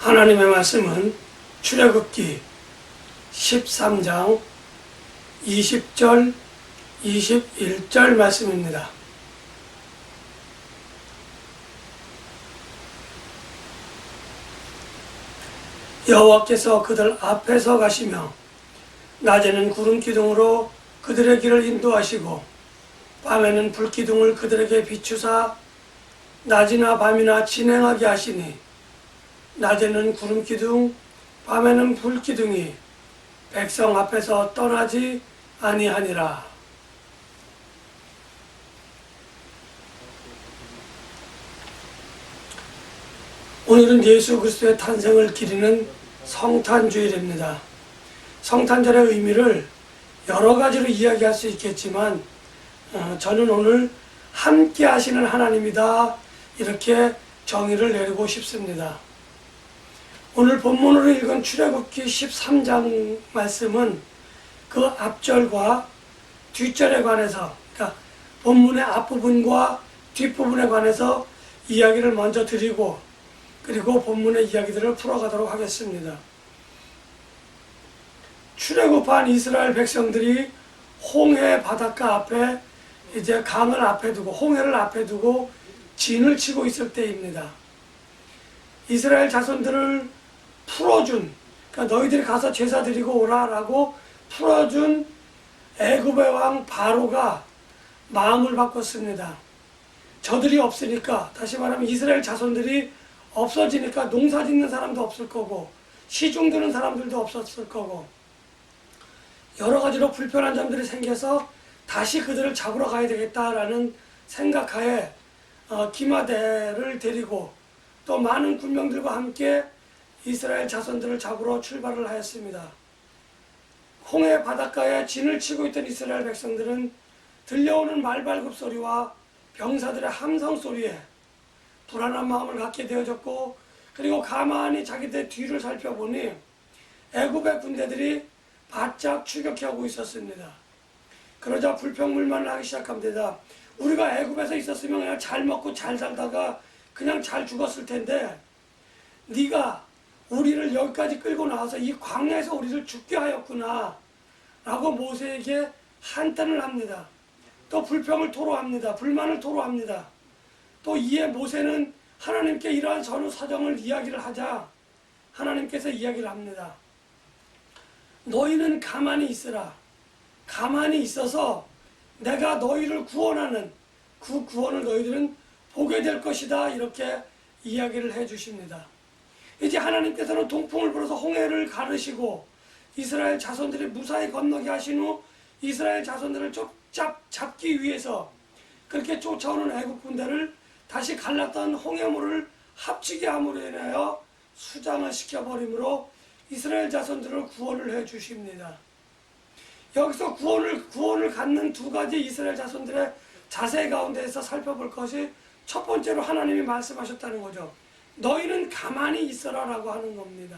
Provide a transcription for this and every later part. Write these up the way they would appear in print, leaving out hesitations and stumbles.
하나님의 말씀은 출애굽기 13장 20절 21절 말씀입니다. 여호와께서 그들 앞에서 가시며 낮에는 구름 기둥으로 그들의 길을 인도하시고 밤에는 불 기둥을 그들에게 비추사 낮이나 밤이나 진행하게 하시니 낮에는 구름 기둥 밤에는 불 기둥이 백성 앞에서 떠나지 아니하니라. 오늘은 예수 그리스도의 탄생을 기리는 성탄주일입니다. 성탄절의 의미를 여러 가지로 이야기할 수 있겠지만 저는 오늘 함께 하시는 하나님이다 이렇게 정의를 내리고 싶습니다. 오늘 본문으로 읽은 출애굽기 13장 말씀은 그 앞절과 뒷절에 관해서, 그러니까 본문의 앞부분과 뒷부분에 관해서 이야기를 먼저 드리고 그리고 본문의 이야기들을 풀어가도록 하겠습니다. 출애굽한 이스라엘 백성들이 홍해 바닷가 앞에 이제 강을 앞에 두고 홍해를 앞에 두고 진을 치고 있을 때입니다. 이스라엘 자손들을 풀어준, 그러니까 너희들이 가서 제사 드리고 오라라고 풀어준 애굽의 왕 바로가 마음을 바꿨습니다. 저들이 없으니까, 다시 말하면 이스라엘 자손들이 없어지니까 농사 짓는 사람도 없을 거고 시중 드는 사람들도 없었을 거고 여러 가지로 불편한 점들이 생겨서 다시 그들을 잡으러 가야 되겠다라는 생각하에 기마대를 데리고 또 많은 군병들과 함께 이스라엘 자손들을 잡으러 출발을 하였습니다. 홍해 바닷가에 진을 치고 있던 이스라엘 백성들은 들려오는 말발굽 소리와 병사들의 함성 소리에 불안한 마음을 갖게 되어졌고 그리고 가만히 자기들 뒤를 살펴보니 애굽의 군대들이 바짝 추격하고 있었습니다. 그러자 불평불만을 하기 시작합니다. 우리가 애굽에서 있었으면 그냥 잘 먹고 잘 살다가 그냥 잘 죽었을 텐데 네가 우리를 여기까지 끌고 나와서 이 광야에서 우리를 죽게 하였구나 라고 모세에게 한탄을 합니다. 또 불평을 토로합니다. 불만을 토로합니다. 또 이에 모세는 하나님께 이러한 전후 사정을 이야기를 하자 하나님께서 이야기를 합니다. 너희는 가만히 있으라. 가만히 있어서 내가 너희를 구원하는 그 구원을 너희들은 보게 될 것이다 이렇게 이야기를 해 주십니다. 이제 하나님께서는 동풍을 불어서 홍해를 가르시고 이스라엘 자손들이 무사히 건너게 하신 후 이스라엘 자손들을 잡기 위해서 그렇게 쫓아오는 애국 군대를 다시 갈랐던 홍해물을 합치게 함으로 인하여 수장을 시켜버림으로 이스라엘 자손들을 구원을 해 주십니다. 여기서 구원을 갖는 두 가지 이스라엘 자손들의 자세 가운데에서 살펴볼 것이 첫 번째로 하나님이 말씀하셨다는 거죠. 너희는 가만히 있어라 라고 하는 겁니다.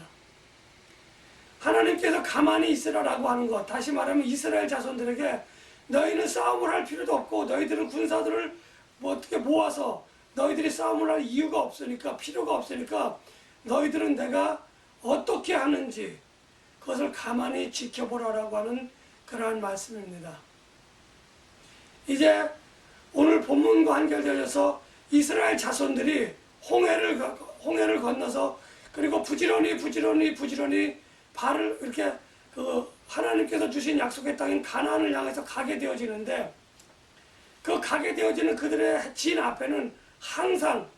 하나님께서 가만히 있으라 라고 하는 것, 다시 말하면 이스라엘 자손들에게 너희는 싸움을 할 필요도 없고 너희들은 군사들을 어떻게 모아서 너희들이 싸움을 할 이유가 없으니까 필요가 없으니까 너희들은 내가 어떻게 하는지 그것을 가만히 지켜보라라고 하는 그러한 말씀입니다. 이제 오늘 본문과 연결되어서 이스라엘 자손들이 홍해를 건너서 그리고 부지런히 발을 이렇게 하나님께서 주신 약속의 땅인 가나안을 향해서 가게 되어지는데 그 가게 되어지는 그들의 진 앞에는 항상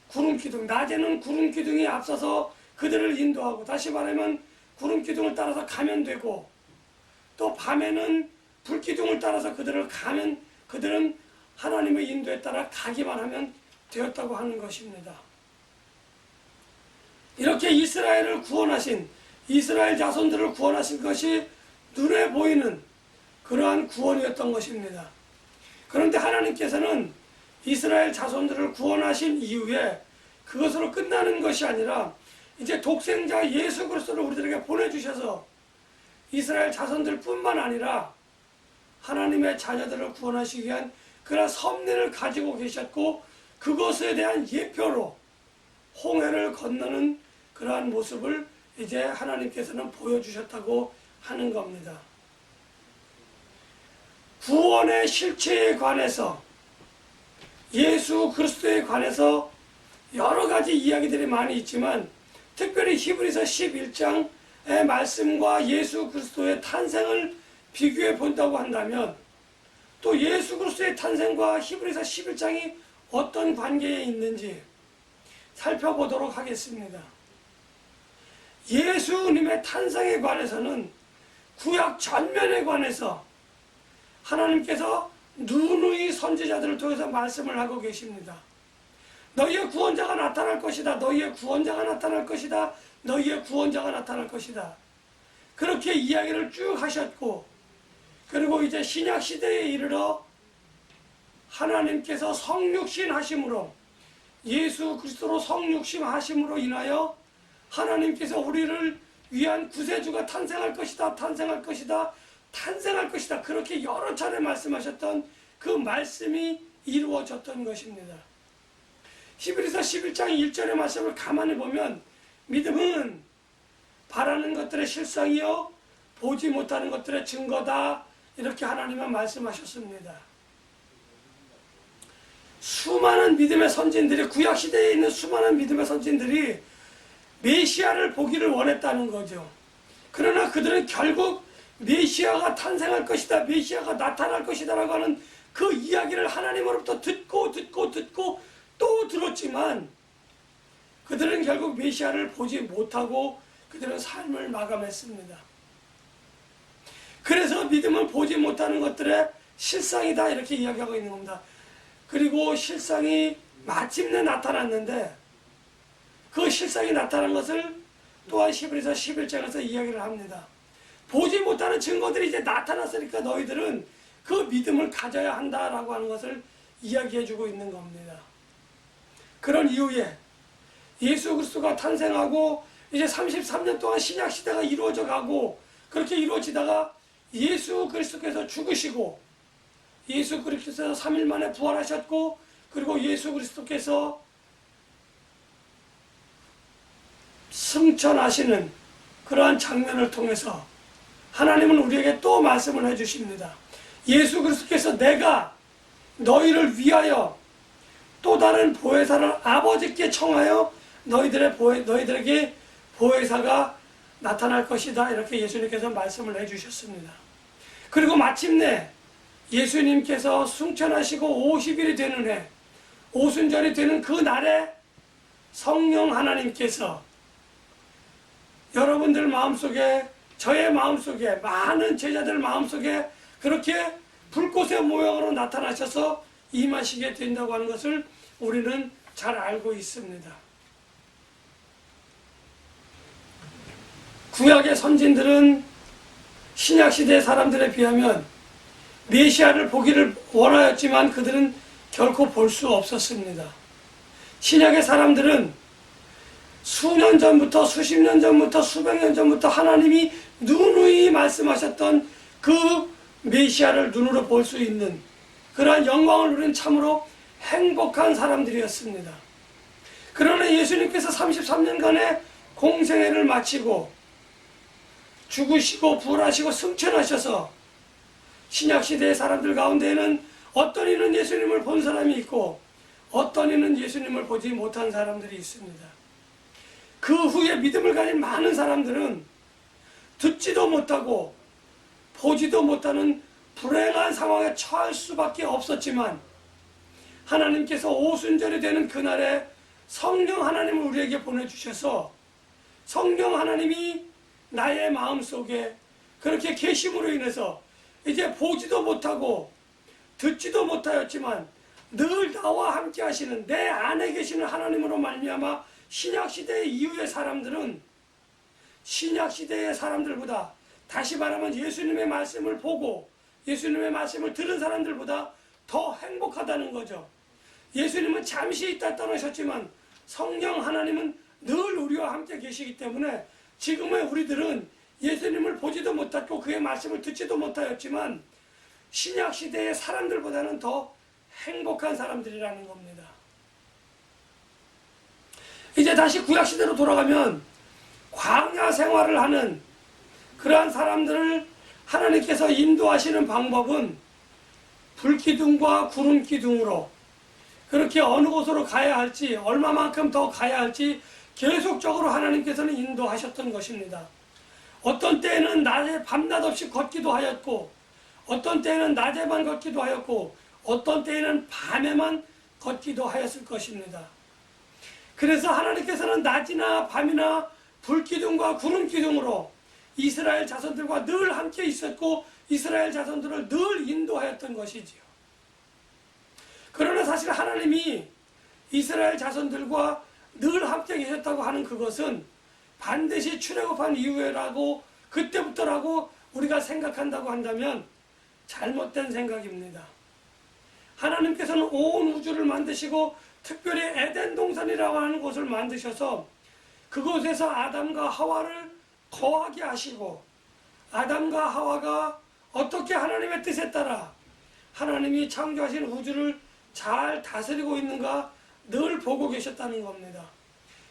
구름기둥, 낮에는 구름기둥이 앞서서 그들을 인도하고 다시 말하면 구름기둥을 따라서 가면 되고 또 밤에는 불기둥을 따라서 그들을 가면 그들은 하나님의 인도에 따라 가기만 하면 되었다고 하는 것입니다. 이렇게 이스라엘을 구원하신 이스라엘 자손들을 구원하신 것이 눈에 보이는 그러한 구원이었던 것입니다. 그런데 하나님께서는 이스라엘 자손들을 구원하신 이후에 그것으로 끝나는 것이 아니라 이제 독생자 예수 그리스도를 우리들에게 보내주셔서 이스라엘 자손들 뿐만 아니라 하나님의 자녀들을 구원하시기 위한 그런 섭리를 가지고 계셨고 그것에 대한 예표로 홍해를 건너는 그러한 모습을 이제 하나님께서는 보여주셨다고 하는 겁니다. 구원의 실체에 관해서, 예수 그리스도에 관해서 여러 가지 이야기들이 많이 있지만, 특별히 히브리서 11장의 말씀과 예수 그리스도의 탄생을 비교해 본다고 한다면, 또 예수 그리스도의 탄생과 히브리서 11장이 어떤 관계에 있는지 살펴보도록 하겠습니다. 예수님의 탄생에 관해서는 구약 전면에 관해서 하나님께서 누누이 선지자들을 통해서 말씀을 하고 계십니다. 너희의 구원자가 나타날 것이다. 너희의 구원자가 나타날 것이다. 너희의 구원자가 나타날 것이다. 그렇게 이야기를 쭉 하셨고, 그리고 이제 신약 시대에 이르러 하나님께서 성육신 하심으로, 예수 그리스도로 성육신 하심으로 인하여 하나님께서 우리를 위한 구세주가 탄생할 것이다. 탄생할 것이다. 탄생할 것이다. 그렇게 여러 차례 말씀하셨던 그 말씀이 이루어졌던 것입니다. 히브리서 11장 1절의 말씀을 가만히 보면, 믿음은 바라는 것들의 실상이요 보지 못하는 것들의 증거다, 이렇게 하나님은 말씀하셨습니다. 수많은 믿음의 선진들이, 구약시대에 있는 수많은 믿음의 선진들이 메시아를 보기를 원했다는 거죠. 그러나 그들은 결국 메시아가 탄생할 것이다, 메시아가 나타날 것이다 라고 하는 그 이야기를 하나님으로부터 듣고 또 들었지만, 그들은 결국 메시아를 보지 못하고 그들은 삶을 마감했습니다. 그래서 믿음은 보지 못하는 것들의 실상이다, 이렇게 이야기하고 있는 겁니다. 그리고 실상이 마침내 나타났는데, 그 실상이 나타난 것을 또한 히브리서 11장에서 이야기를 합니다. 보지 못하는 증거들이 이제 나타났으니까 너희들은 그 믿음을 가져야 한다라고 하는 것을 이야기해주고 있는 겁니다. 그런 이후에 예수 그리스도가 탄생하고 이제 33년 동안 신약 시대가 이루어져 가고, 그렇게 이루어지다가 예수 그리스도께서 죽으시고, 예수 그리스도께서 3일 만에 부활하셨고, 그리고 예수 그리스도께서 승천하시는 그러한 장면을 통해서 하나님은 우리에게 또 말씀을 해주십니다. 예수 그리스도께서 내가 너희를 위하여 또 다른 보혜사를 아버지께 청하여 너희들에게 보혜사가 나타날 것이다, 이렇게 예수님께서 말씀을 해주셨습니다. 그리고 마침내 예수님께서 승천하시고 50일이 되는 해, 오순절이 되는 그 날에 성령 하나님께서 여러분들 마음속에, 저의 마음속에, 많은 제자들 마음속에 그렇게 불꽃의 모양으로 나타나셔서 임하시게 된다고 하는 것을 우리는 잘 알고 있습니다. 구약의 선진들은 신약시대 사람들에 비하면 메시아를 보기를 원하였지만 그들은 결코 볼 수 없었습니다. 신약의 사람들은 수년 전부터, 수십 년 전부터, 수백 년 전부터 하나님이 누누이 말씀하셨던 그 메시아를 눈으로 볼 수 있는 그러한 영광을 누린 참으로 행복한 사람들이었습니다. 그러나 예수님께서 33년간의 공생애를 마치고 죽으시고 부활하시고 승천하셔서 신약시대의 사람들 가운데에는 어떤 이는 예수님을 본 사람이 있고 어떤 이는 예수님을 보지 못한 사람들이 있습니다. 그 후에 믿음을 가진 많은 사람들은 듣지도 못하고 보지도 못하는 불행한 상황에 처할 수밖에 없었지만, 하나님께서 오순절이 되는 그날에 성령 하나님을 우리에게 보내주셔서 성령 하나님이 나의 마음속에 그렇게 계심으로 인해서 이제 보지도 못하고 듣지도 못하였지만 늘 나와 함께 하시는 내 안에 계시는 하나님으로 말미암아 신약시대 이후의 사람들은 신약시대의 사람들보다, 다시 말하면 예수님의 말씀을 보고 예수님의 말씀을 들은 사람들보다 더 행복하다는 거죠. 예수님은 잠시 있다 떠나셨지만 성령 하나님은 늘 우리와 함께 계시기 때문에 지금의 우리들은 예수님을 보지도 못했고 그의 말씀을 듣지도 못하였지만 신약시대의 사람들보다는 더 행복한 사람들이라는 겁니다. 이제 다시 구약시대로 돌아가면 광야 생활을 하는 그러한 사람들을 하나님께서 인도하시는 방법은 불기둥과 구름기둥으로 그렇게 어느 곳으로 가야 할지 얼마만큼 더 가야 할지 계속적으로 하나님께서는 인도하셨던 것입니다. 어떤 때에는 낮에 밤낮 없이 걷기도 하였고 어떤 때에는 낮에만 걷기도 하였고 어떤 때에는 밤에만 걷기도 하였을 것입니다. 그래서 하나님께서는 낮이나 밤이나 불기둥과 구름기둥으로 이스라엘 자손들과 늘 함께 있었고 이스라엘 자손들을 늘 인도하였던 것이지요. 그러나 사실 하나님이 이스라엘 자손들과 늘 함께 계셨다고 하는 그것은 반드시 출애굽한 이후에라고 그때부터라고 우리가 생각한다고 한다면 잘못된 생각입니다. 하나님께서는 온 우주를 만드시고 특별히 에덴 동산이라고 하는 곳을 만드셔서 그곳에서 아담과 하와를 거하게 하시고 아담과 하와가 어떻게 하나님의 뜻에 따라 하나님이 창조하신 우주를 잘 다스리고 있는가 늘 보고 계셨다는 겁니다.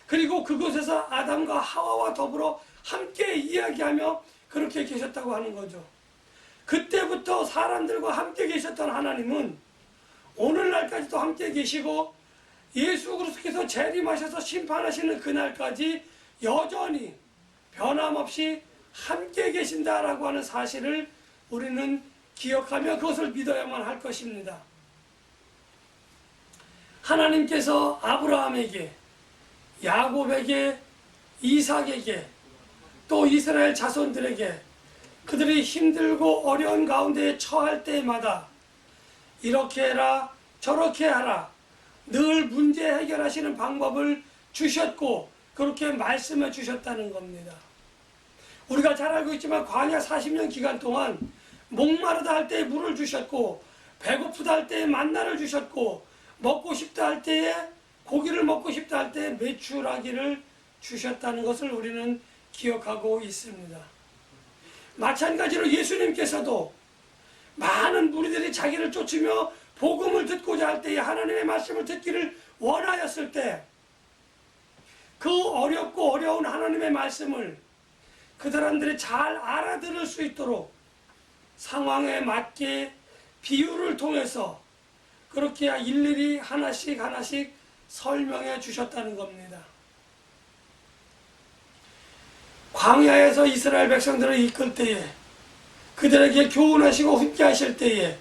그리고 그곳에서 아담과 하와와 더불어 함께 이야기하며 그렇게 계셨다고 하는 거죠. 그때부터 사람들과 함께 계셨던 하나님은 오늘날까지도 함께 계시고 예수 그리스도께서 재림하셔서 심판하시는 그날까지 여전히 변함없이 함께 계신다라고 하는 사실을 우리는 기억하며 그것을 믿어야만 할 것입니다. 하나님께서 아브라함에게, 야곱에게, 이삭에게, 또 이스라엘 자손들에게 그들이 힘들고 어려운 가운데 처할 때마다 이렇게 해라, 저렇게 하라, 늘 문제 해결하시는 방법을 주셨고 그렇게 말씀해 주셨다는 겁니다. 우리가 잘 알고 있지만 광야 40년 기간 동안 목마르다 할 때에 물을 주셨고 배고프다 할 때에 만나를 주셨고 먹고 싶다 할 때에 고기를 먹고 싶다 할 때에 메추라기를 주셨다는 것을 우리는 기억하고 있습니다. 마찬가지로 예수님께서도 많은 무리들이 자기를 쫓으며 복음을 듣고자 할 때에 하나님의 말씀을 듣기를 원하였을 때 그 어렵고 어려운 하나님의 말씀을 그 사람들이 잘 알아들을 수 있도록 상황에 맞게 비유를 통해서 그렇게 일일이 하나씩 설명해 주셨다는 겁니다. 광야에서 이스라엘 백성들을 이끌 때에 그들에게 교훈하시고 훈계 하실 때에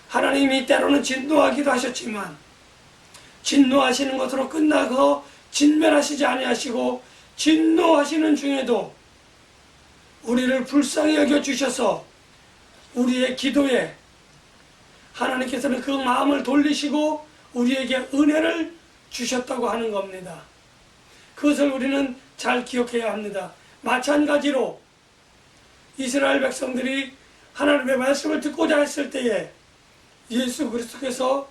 하나님이 때로는 진노하기도 하셨지만 진노하시는 것으로 끝나고 진멸하시지 아니하시고 진노하시는 중에도 우리를 불쌍히 여겨주셔서 우리의 기도에 하나님께서는 그 마음을 돌리시고 우리에게 은혜를 주셨다고 하는 겁니다. 그것을 우리는 잘 기억해야 합니다. 마찬가지로 이스라엘 백성들이 하나님의 말씀을 듣고자 했을 때에 예수 그리스도께서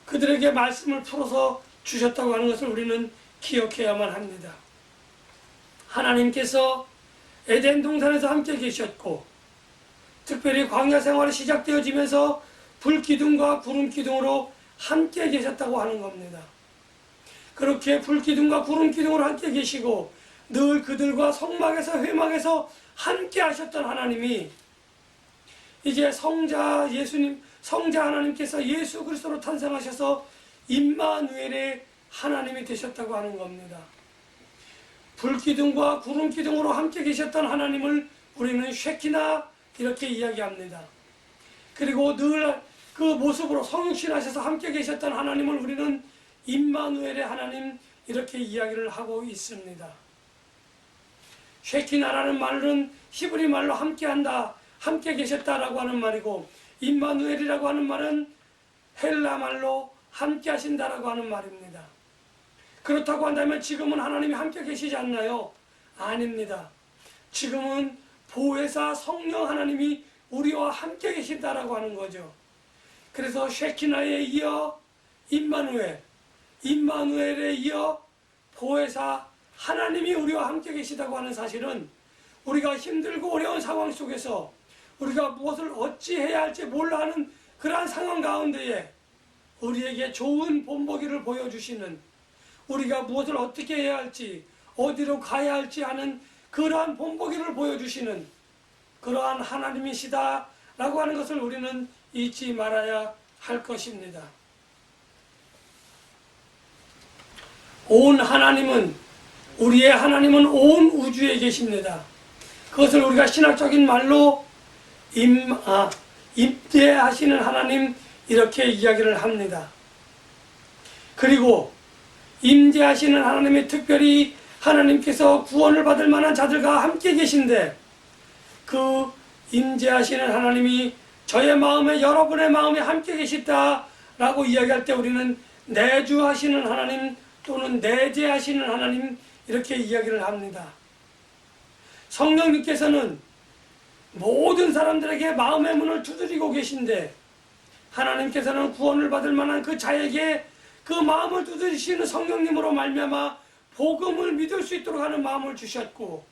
그들에게 말씀을 풀어서 주셨다고 하는 것을 우리는 기억해야만 합니다. 하나님께서 에덴 동산에서 함께 계셨고 특별히 광야 생활이 시작되어지면서 불기둥과 구름기둥으로 함께 계셨다고 하는 겁니다. 그렇게 불기둥과 구름기둥으로 함께 계시고 늘 그들과 성막에서 회막에서 함께 하셨던 하나님이 이제 성자 하나님께서 예수 그리스도로 탄생하셔서 임마누엘의 하나님이 되셨다고 하는 겁니다. 불기둥과 구름기둥으로 함께 계셨던 하나님을 우리는 쉐키나 이렇게 이야기합니다. 그리고 늘 그 모습으로 성육신 하셔서 함께 계셨던 하나님을 우리는 임마누엘의 하나님 이렇게 이야기를 하고 있습니다. 쉐키나라는 말은 히브리 말로 함께한다, 함께 계셨다라고 하는 말이고 임마누엘이라고 하는 말은 헬라 말로 함께 하신다라고 하는 말입니다. 그렇다고 한다면 지금은 하나님이 함께 계시지 않나요? 아닙니다. 지금은 보혜사 성령 하나님이 우리와 함께 계신다라고 하는 거죠. 그래서 쉐키나에 이어 임마누엘에 이어 보혜사 하나님이 우리와 함께 계시다고 하는 사실은 우리가 힘들고 어려운 상황 속에서 우리가 무엇을 어찌해야 할지 몰라 하는 그러한 상황 가운데에 우리에게 좋은 본보기를 보여주시는 우리가 무엇을 어떻게 해야 할지, 어디로 가야 할지 하는 그러한 본보기를 보여주시는 그러한 하나님이시다라고 하는 것을 우리는 잊지 말아야 할 것입니다. 우리의 하나님은 온 우주에 계십니다. 그것을 우리가 신학적인 말로 임재하시는 하나님, 이렇게 이야기를 합니다. 그리고 임재하시는 하나님이 특별히 하나님께서 구원을 받을 만한 자들과 함께 계신데, 그 임재하시는 하나님이 저의 마음에, 여러분의 마음에 함께 계시다라고 이야기할 때 우리는 내주하시는 하나님 또는 내재하시는 하나님, 이렇게 이야기를 합니다. 성령님께서는 모든 사람들에게 마음의 문을 두드리고 계신데, 하나님께서는 구원을 받을 만한 그 자에게 그 마음을 두드리시는 성령님으로 말미암아 복음을 믿을 수 있도록 하는 마음을 주셨고,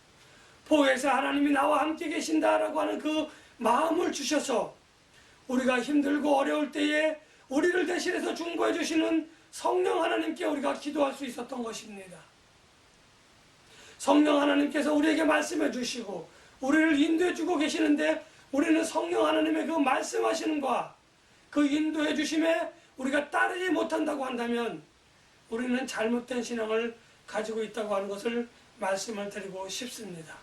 보혜사 하나님이 나와 함께 계신다라고 하는 그 마음을 주셔서 우리가 힘들고 어려울 때에 우리를 대신해서 중보해 주시는 성령 하나님께 우리가 기도할 수 있었던 것입니다. 성령 하나님께서 우리에게 말씀해 주시고 우리를 인도해 주고 계시는데, 우리는 성령 하나님의 그 말씀하시는 바, 그 인도해 주심에 우리가 따르지 못한다고 한다면 우리는 잘못된 신앙을 가지고 있다고 하는 것을 말씀을 드리고 싶습니다.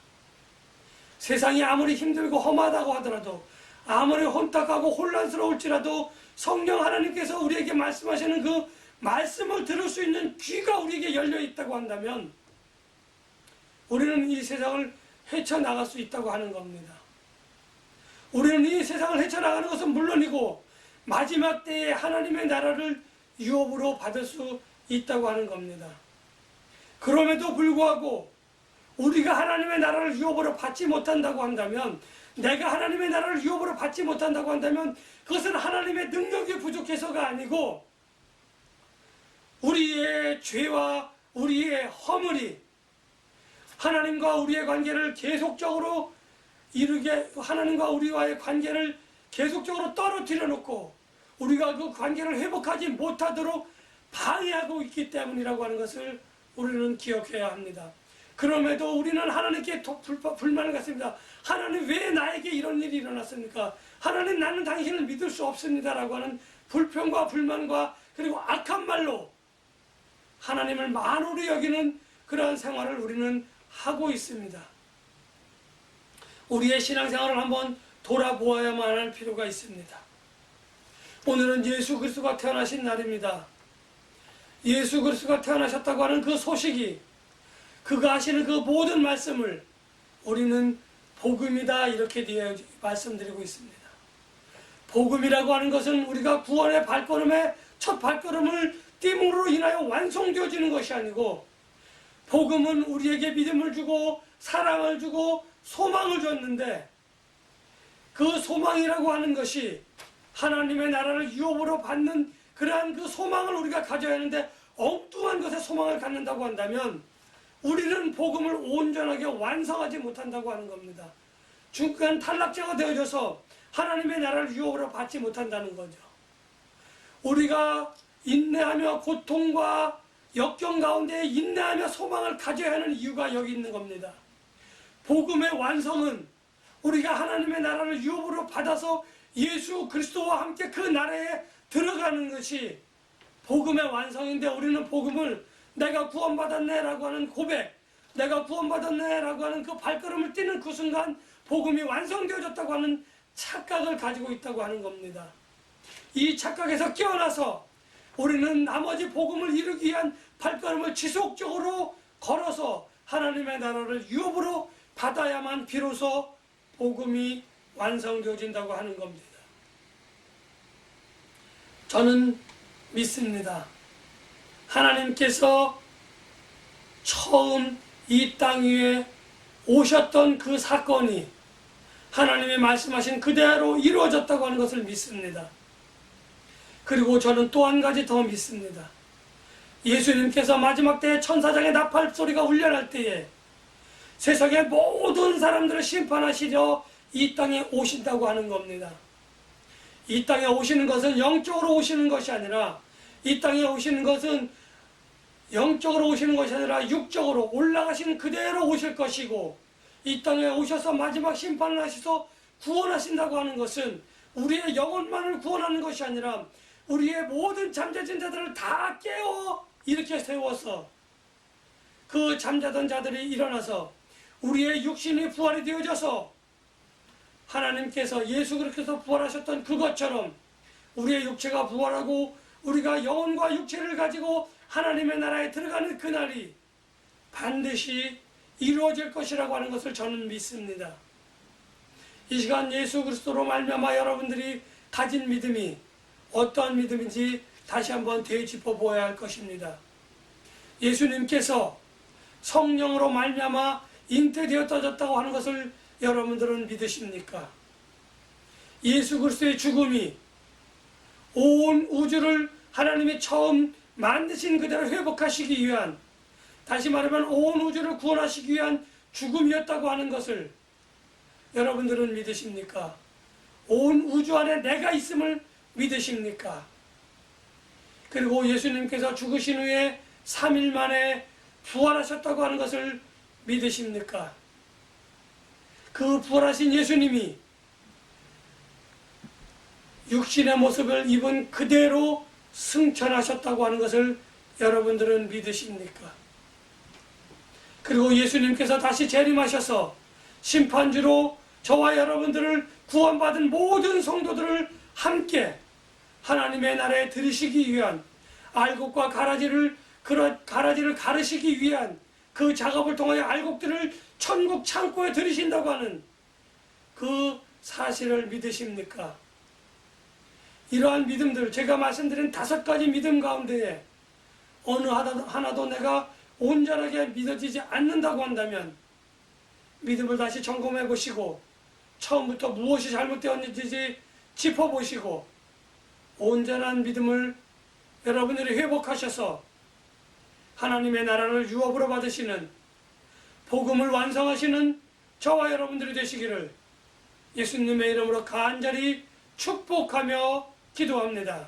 세상이 아무리 힘들고 험하다고 하더라도, 아무리 혼탁하고 혼란스러울지라도 성령 하나님께서 우리에게 말씀하시는 그 말씀을 들을 수 있는 귀가 우리에게 열려 있다고 한다면 우리는 이 세상을 헤쳐나갈 수 있다고 하는 겁니다. 우리는 이 세상을 헤쳐나가는 것은 물론이고 마지막 때에 하나님의 나라를 유업으로 받을 수 있다고 하는 겁니다. 그럼에도 불구하고 우리가 하나님의 나라를 유업으로 받지 못한다고 한다면, 내가 하나님의 나라를 유업으로 받지 못한다고 한다면 그것은 하나님의 능력이 부족해서가 아니고 우리의 죄와 우리의 허물이 하나님과 우리의 관계를 계속적으로 하나님과 우리와의 관계를 계속적으로 떨어뜨려 놓고 우리가 그 관계를 회복하지 못하도록 방해하고 있기 때문이라고 하는 것을 우리는 기억해야 합니다. 그럼에도 우리는 하나님께 불만을 갖습니다. 하나님, 왜 나에게 이런 일이 일어났습니까? 하나님, 나는 당신을 믿을 수 없습니다 라고 하는 불평과 불만과 그리고 악한 말로 하나님을 만홀히 여기는 그러한 생활을 우리는 하고 있습니다. 우리의 신앙생활을 한번 돌아보아야만 할 필요가 있습니다. 오늘은 예수 그리스도가 태어나신 날입니다. 예수 그리스도가 태어나셨다고 하는 그 소식이, 그가 하시는 그 모든 말씀을 우리는 복음이다, 이렇게 말씀드리고 있습니다. 복음이라고 하는 것은 우리가 구원의 발걸음의 첫 발걸음을 띄므로 인하여 완성되어지는 것이 아니고, 복음은 우리에게 믿음을 주고 사랑을 주고 소망을 줬는데, 그 소망이라고 하는 것이 하나님의 나라를 유업으로 받는 그러한 그 소망을 우리가 가져야 하는데, 엉뚱한 것에 소망을 갖는다고 한다면 우리는 복음을 온전하게 완성하지 못한다고 하는 겁니다. 중간 탈락자가 되어져서 하나님의 나라를 유업으로 받지 못한다는 거죠. 우리가 인내하며 고통과 역경 가운데 인내하며 소망을 가져야 하는 이유가 여기 있는 겁니다. 복음의 완성은 우리가 하나님의 나라를 유업으로 받아서 예수 그리스도와 함께 그 나라에 들어가는 것이 복음의 완성인데, 우리는 복음을 내가 구원받았네 라고 하는 고백, 내가 구원받았네 라고 하는 그 발걸음을 뛰는 그 순간 복음이 완성되어졌다고 하는 착각을 가지고 있다고 하는 겁니다. 이 착각에서 깨어나서 우리는 나머지 복음을 이루기 위한 발걸음을 지속적으로 걸어서 하나님의 나라를 유업으로 받아야만 비로소 복음이 완성되어진다고 하는 겁니다. 저는 믿습니다. 하나님께서 처음 이 땅 위에 오셨던 그 사건이 하나님이 말씀하신 그대로 이루어졌다고 하는 것을 믿습니다. 그리고 저는 또 한 가지 더 믿습니다. 예수님께서 마지막 때에 천사장의 나팔 소리가 울려날 때에 세상의 모든 사람들을 심판하시려 이 땅에 오신다고 하는 겁니다. 이 땅에 오시는 것은 영적으로 오시는 것이 아니라, 이 땅에 오시는 것은 영적으로 오시는 것이 아니라 육적으로 올라가시는 그대로 오실 것이고, 이 땅에 오셔서 마지막 심판을 하셔서 구원하신다고 하는 것은 우리의 영혼만을 구원하는 것이 아니라 우리의 모든 잠재진 자들을 다 깨워 이렇게 세워서 그 잠자던 자들이 일어나서 우리의 육신이 부활이 되어져서 하나님께서 예수 그리스도께서 부활하셨던 그것처럼 우리의 육체가 부활하고 우리가 영혼과 육체를 가지고 하나님의 나라에 들어가는 그날이 반드시 이루어질 것이라고 하는 것을 저는 믿습니다. 이 시간 예수 그리스도로 말미암아 여러분들이 가진 믿음이 어떠한 믿음인지 다시 한번 되짚어 보아야 할 것입니다. 예수님께서 성령으로 말미암아 잉태되었다고 하는 것을 여러분들은 믿으십니까? 예수 그리스도의 죽음이 온 우주를 하나님이 처음 만드신 그대로 회복하시기 위한, 다시 말하면 온 우주를 구원하시기 위한 죽음이었다고 하는 것을 여러분들은 믿으십니까? 온 우주 안에 내가 있음을 믿으십니까? 그리고 예수님께서 죽으신 후에 3일 만에 부활하셨다고 하는 것을 믿으십니까? 그 부활하신 예수님이 육신의 모습을 입은 그대로 승천하셨다고 하는 것을 여러분들은 믿으십니까? 그리고 예수님께서 다시 재림하셔서 심판주로 저와 여러분들을 구원받은 모든 성도들을 함께 하나님의 나라에 들이시기 위한, 알곡과 가라지를 가르시기 위한 그 작업을 통하여 알곡들을 천국 창고에 들이신다고 하는 그 사실을 믿으십니까? 이러한 믿음들, 제가 말씀드린 5가지 믿음 가운데에 어느 하나도 내가 온전하게 믿어지지 않는다고 한다면 믿음을 다시 점검해 보시고 처음부터 무엇이 잘못되었는지 짚어보시고 온전한 믿음을 여러분들이 회복하셔서 하나님의 나라를 유업으로 받으시는, 복음을 완성하시는 저와 여러분들이 되시기를 예수님의 이름으로 간절히 축복하며 기도합니다.